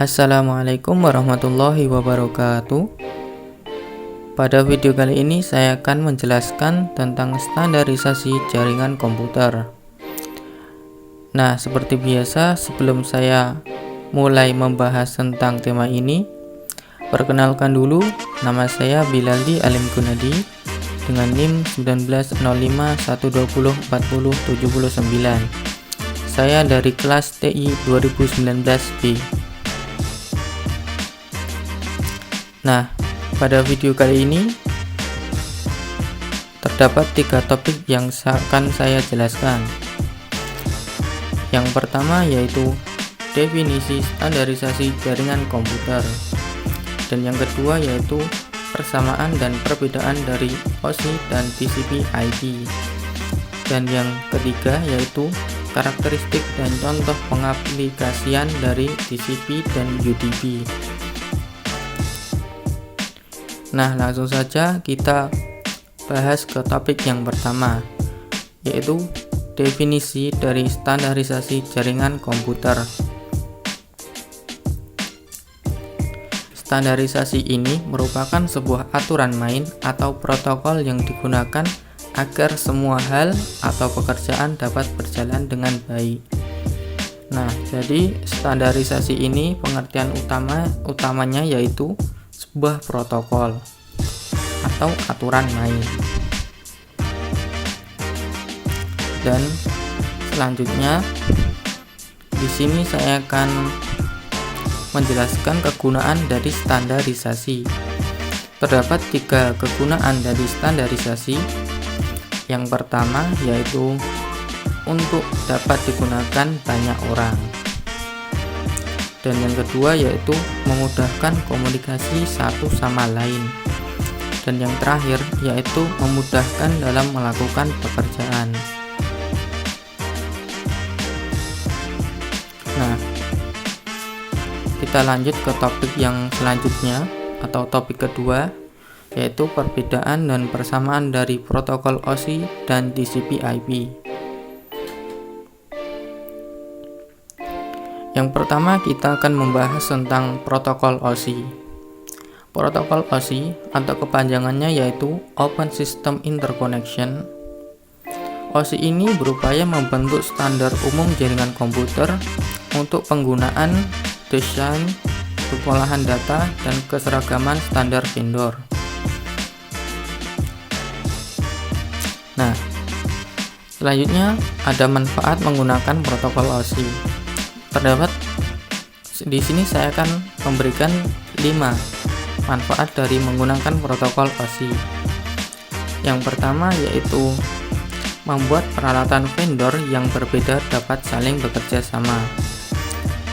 Assalamualaikum warahmatullahi wabarakatuh. Pada video kali ini saya akan menjelaskan tentang standarisasi jaringan komputer. Nah, seperti biasa, sebelum saya mulai membahas tentang tema ini, perkenalkan dulu, nama saya Bilaldi Alim Gunadi dengan NIM 190512040079. Saya dari kelas TI 2019B. Nah, pada video kali ini terdapat 3 topik yang akan saya jelaskan. Yang pertama yaitu definisi standarisasi jaringan komputer, dan yang kedua yaitu persamaan dan perbedaan dari OSI dan TCP/IP, dan yang ketiga yaitu karakteristik dan contoh pengaplikasian dari TCP dan UDP. Nah, langsung saja kita bahas ke topik yang pertama, yaitu definisi dari standarisasi jaringan komputer. Standarisasi ini merupakan sebuah aturan main atau protokol yang digunakan agar semua hal atau pekerjaan dapat berjalan dengan baik. Nah, jadi standarisasi ini pengertian utamanya yaitu sebuah protokol atau aturan main. Dan selanjutnya di sini saya akan menjelaskan kegunaan dari standarisasi. Terdapat 3 kegunaan dari standarisasi. Yang pertama yaitu untuk dapat digunakan banyak orang. Dan yang kedua yaitu memudahkan komunikasi satu sama lain. Dan yang terakhir yaitu memudahkan dalam melakukan pekerjaan. Nah, kita lanjut ke topik yang selanjutnya atau topik kedua, yaitu perbedaan dan persamaan dari protokol OSI dan TCP/IP. Yang pertama kita akan membahas tentang protokol OSI. Protokol OSI atau kepanjangannya yaitu Open System Interconnection. OSI ini berupaya membentuk standar umum jaringan komputer untuk penggunaan, desain, pengolahan data, dan keseragaman standar vendor. Nah, selanjutnya ada manfaat menggunakan protokol OSI. Terdapat di sini saya akan memberikan 5 manfaat dari menggunakan protokol OSI. Yang pertama yaitu membuat peralatan vendor yang berbeda dapat saling bekerja sama.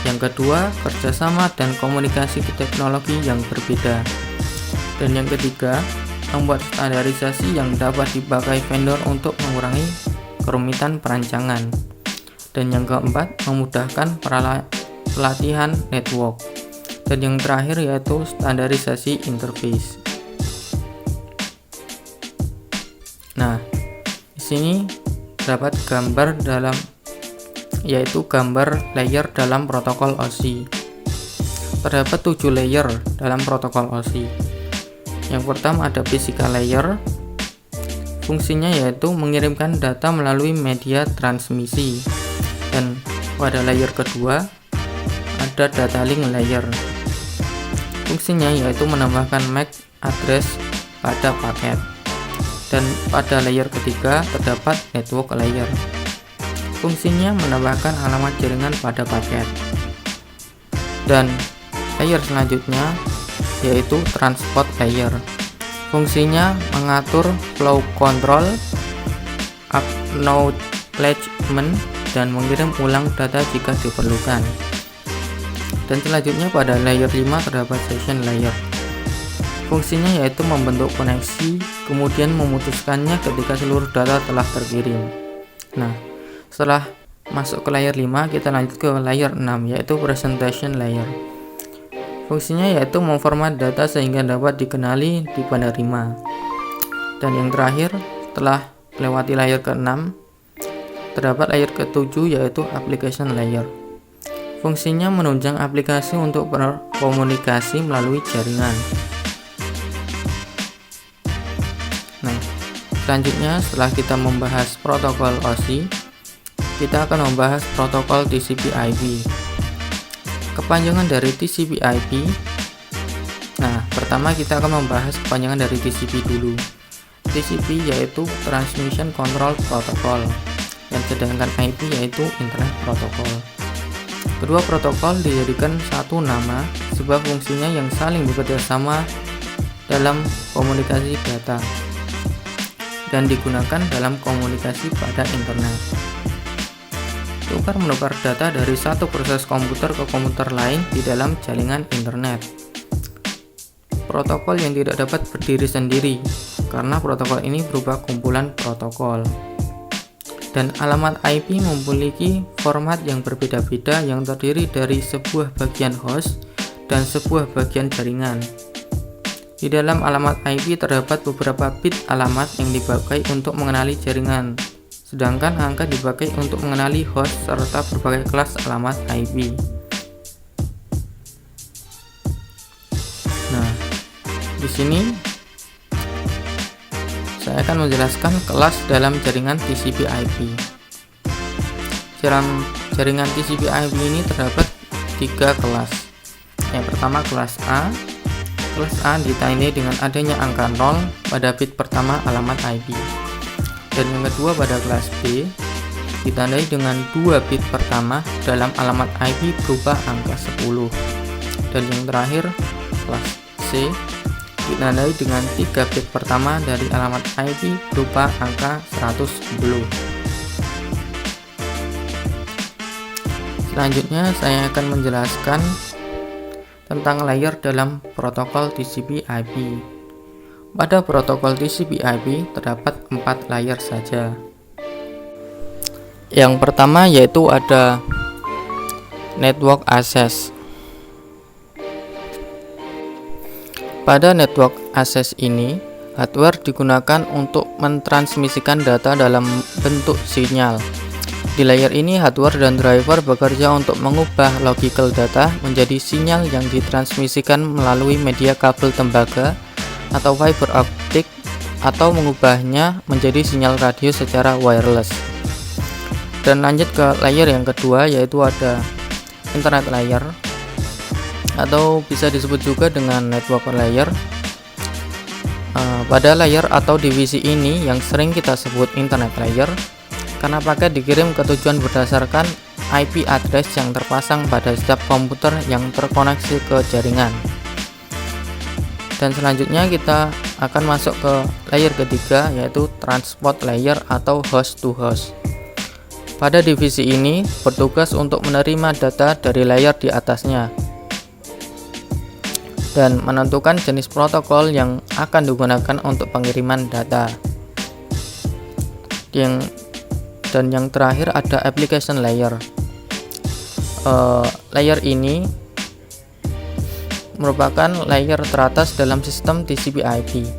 Yang kedua, kerjasama dan komunikasi teknologi yang berbeda. Dan yang ketiga, membuat standarisasi yang dapat dipakai vendor untuk mengurangi kerumitan perancangan. Dan yang keempat, memudahkan pelatihan network. Dan yang terakhir yaitu standarisasi interface. Nah, di sini terdapat gambar yaitu gambar layer dalam protokol OSI. Terdapat 7 layer dalam protokol OSI. Yang pertama ada physical layer. Fungsinya yaitu mengirimkan data melalui media transmisi. Dan pada layer kedua ada data link layer. Fungsinya yaitu menambahkan MAC address pada paket. Dan pada layer ketiga terdapat network layer. Fungsinya menambahkan alamat jaringan pada paket. Dan layer selanjutnya yaitu transport layer. Fungsinya mengatur flow control, acknowledgement, dan mengirim ulang data jika diperlukan. Dan selanjutnya pada layer 5 terdapat session layer. Fungsinya yaitu membentuk koneksi, kemudian memutuskannya ketika seluruh data telah terkirim. Nah, setelah masuk ke layer 5, kita lanjut ke layer 6 yaitu presentation layer. Fungsinya yaitu memformat data sehingga dapat dikenali di penerima. Dan yang terakhir, setelah melewati layer ke-6, terdapat layer ke-7 yaitu application layer. Fungsinya menunjang aplikasi untuk berkomunikasi melalui jaringan. Nah, selanjutnya setelah kita membahas protokol OSI, kita akan membahas protokol TCP/IP. Kepanjangan dari TCP/IP. Nah, pertama kita akan membahas kepanjangan dari TCP dulu. TCP yaitu Transmission Control Protocol, dan sedangkan IP yaitu Internet Protocol. Kedua protokol dijadikan satu nama sebab fungsinya yang saling bekerja sama dalam komunikasi data dan digunakan dalam komunikasi pada internet. Tukar-menukar data dari satu proses komputer ke komputer lain di dalam jaringan internet. Protokol yang tidak dapat berdiri sendiri karena protokol ini berupa kumpulan protokol. Dan alamat IP memiliki format yang berbeda-beda yang terdiri dari sebuah bagian host dan sebuah bagian jaringan. Di dalam alamat IP terdapat beberapa bit alamat yang dipakai untuk mengenali jaringan, sedangkan angka dipakai untuk mengenali host serta berbagai kelas alamat IP. Nah, di sini saya akan menjelaskan kelas dalam jaringan TCP/IP. Jaringan TCP/IP ini terdapat 3 kelas. Yang pertama kelas A. Kelas A ditandai dengan adanya angka 0 pada bit pertama alamat IP. Dan yang kedua pada kelas B ditandai dengan 2 bit pertama dalam alamat IP berupa angka 10. Dan yang terakhir kelas C ditandai dengan 3 bit pertama dari alamat IP berupa angka 110. Selanjutnya saya akan menjelaskan tentang layer dalam protokol TCP/IP. Pada protokol TCP/IP terdapat 4 layer saja. Yang pertama yaitu ada network access. Pada network access ini, hardware digunakan untuk mentransmisikan data dalam bentuk sinyal. Di layer ini, hardware dan driver bekerja untuk mengubah logical data menjadi sinyal yang ditransmisikan melalui media kabel tembaga atau fiber optik, atau mengubahnya menjadi sinyal radio secara wireless. Dan lanjut ke layer yang kedua, yaitu ada internet layer, atau bisa disebut juga dengan network layer. Pada layer atau divisi ini yang sering kita sebut internet layer, karena paket dikirim ke tujuan berdasarkan IP address yang terpasang pada setiap komputer yang terkoneksi ke jaringan. Dan selanjutnya kita akan masuk ke layer ketiga, yaitu transport layer atau host to host. Pada divisi ini bertugas untuk menerima data dari layer di atasnya dan menentukan jenis protokol yang akan digunakan untuk pengiriman data. Dan yang terakhir ada application layer. Layer ini merupakan layer teratas dalam sistem TCP/IP.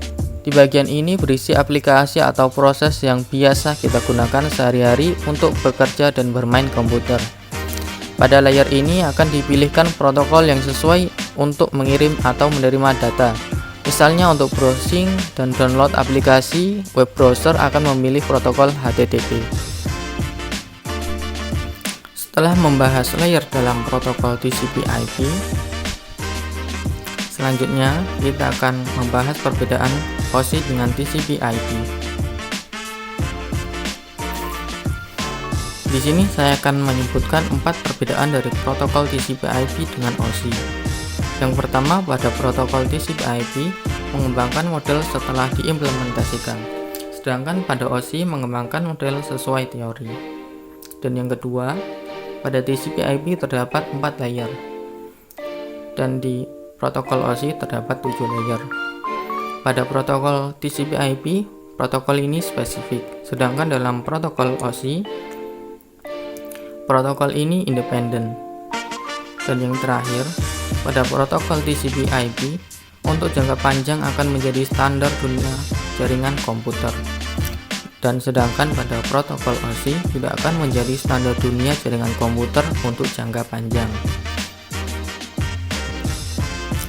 Di bagian ini berisi aplikasi atau proses yang biasa kita gunakan sehari-hari untuk bekerja dan bermain komputer. Pada layer ini akan dipilihkan protokol yang sesuai untuk mengirim atau menerima data. Misalnya untuk browsing dan download aplikasi, web browser akan memilih protokol HTTP. Setelah membahas layer dalam protokol TCP/IP, selanjutnya kita akan membahas perbedaan OSI dengan TCP/IP. Di sini saya akan menyebutkan 4 perbedaan dari protokol TCP/IP dengan OSI. Yang pertama, pada protokol TCP/IP mengembangkan model setelah diimplementasikan, sedangkan pada OSI mengembangkan model sesuai teori. Dan yang kedua, pada TCP/IP terdapat 4 layer, dan di protokol OSI terdapat 7 layer. Pada protokol TCP/IP, protokol ini spesifik, sedangkan dalam protokol OSI, protokol ini independen. Dan yang terakhir, pada protokol TCP/IP untuk jangka panjang akan menjadi standar dunia jaringan komputer. Dan sedangkan pada protokol OSI tidak akan menjadi standar dunia jaringan komputer untuk jangka panjang.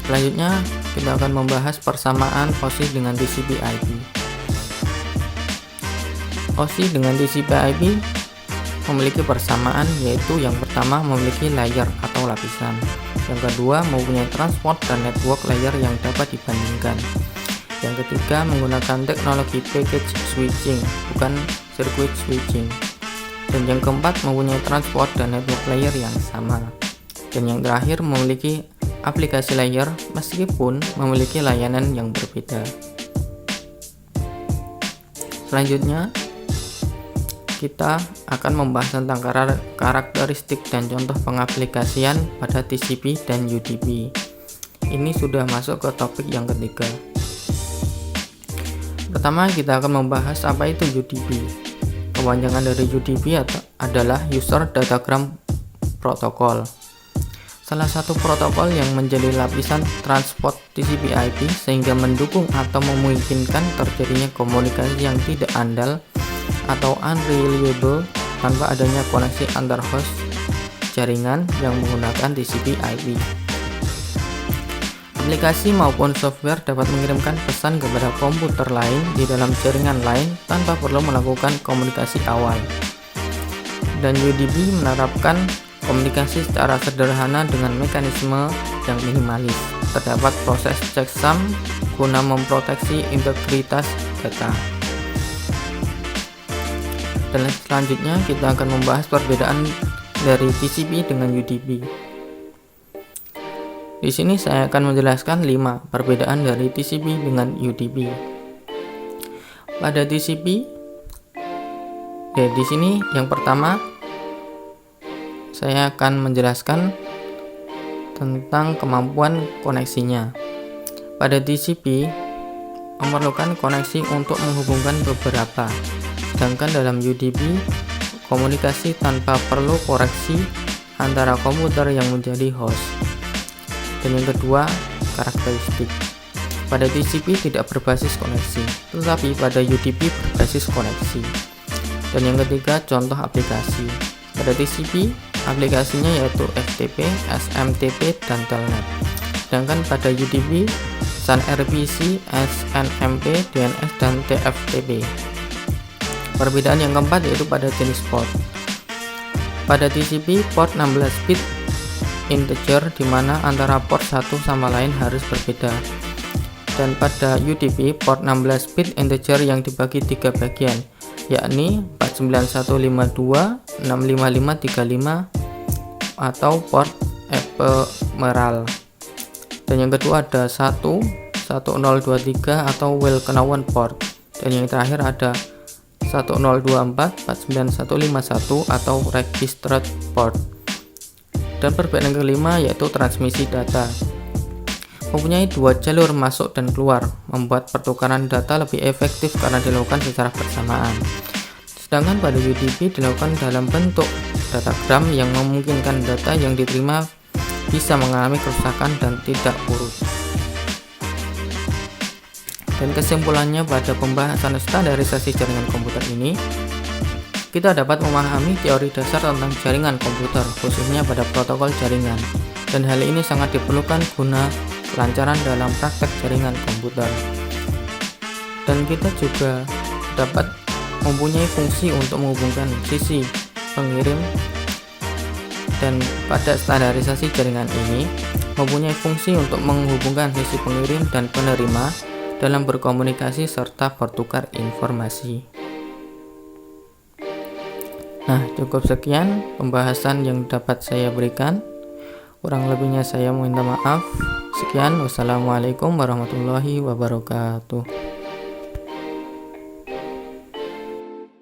Selanjutnya kita akan membahas persamaan OSI dengan TCP/IP. OSI dengan TCP/IP memiliki persamaan, yaitu yang pertama memiliki layer atau lapisan, yang kedua mempunyai transport dan network layer yang dapat dibandingkan, yang ketiga menggunakan teknologi packet switching bukan circuit switching, dan yang keempat mempunyai transport dan network layer yang sama, dan yang terakhir memiliki aplikasi layer meskipun memiliki layanan yang berbeda. Selanjutnya kita akan membahas tentang karakteristik dan contoh pengaplikasian pada TCP dan UDP. Ini sudah masuk ke topik yang ketiga. Pertama, kita akan membahas apa itu UDP. Kepanjangan dari UDP adalah User Datagram Protocol. Salah satu protokol yang menjadi lapisan transport TCP/IP sehingga mendukung atau memungkinkan terjadinya komunikasi yang tidak andal atau unreliable tanpa adanya koneksi antar host jaringan yang menggunakan TCP/IP. Aplikasi maupun software dapat mengirimkan pesan kepada komputer lain di dalam jaringan lain tanpa perlu melakukan komunikasi awal. Dan UDP menerapkan komunikasi secara sederhana dengan mekanisme yang minimalis. Terdapat proses checksum guna memproteksi integritas data. Dan selanjutnya kita akan membahas perbedaan dari TCP dengan UDP. Di sini saya akan menjelaskan 5 perbedaan dari TCP dengan UDP. Pada TCP, di sini yang pertama saya akan menjelaskan tentang kemampuan koneksinya. Pada TCP memerlukan koneksi untuk menghubungkan beberapa, sedangkan dalam UDP komunikasi tanpa perlu koneksi antara komputer yang menjadi host. Dan yang kedua, karakteristik. Pada TCP tidak berbasis koneksi, tetapi pada UDP berbasis koneksi. Dan yang ketiga, contoh aplikasi. Pada TCP, aplikasinya yaitu FTP, SMTP, dan Telnet. Sedangkan pada UDP, SAN RPC, SNMP, DNS, dan TFTP. Perbedaan yang keempat yaitu pada jenis port. Pada TCP, port 16 bit integer di mana antara port satu sama lain harus berbeda. Dan pada UDP, port 16 bit integer yang dibagi 3 bagian, yakni 49152, 65535 atau port ephemeral. Dan yang kedua ada 11023 atau well known port. Dan yang terakhir ada 1024, 49151 atau registered port. Dan perbedaan yang kelima yaitu transmisi data. Mempunyai 2 jalur masuk dan keluar, membuat pertukaran data lebih efektif karena dilakukan secara bersamaan. Sedangkan pada UDP dilakukan dalam bentuk datagram yang memungkinkan data yang diterima bisa mengalami kerusakan dan tidak urut. Dan kesimpulannya pada pembahasan standarisasi jaringan komputer ini, kita dapat memahami teori dasar tentang jaringan komputer, khususnya pada protokol jaringan. Dan hal ini sangat diperlukan guna kelancaran dalam praktek jaringan komputer. Dan kita juga dapat mempunyai fungsi untuk menghubungkan sisi pengirim, dan pada standarisasi jaringan ini mempunyai fungsi untuk menghubungkan sisi pengirim dan penerima dalam berkomunikasi serta bertukar informasi. Nah, cukup sekian pembahasan yang dapat saya berikan. Kurang lebihnya saya meminta maaf. Sekian, wassalamualaikum warahmatullahi wabarakatuh.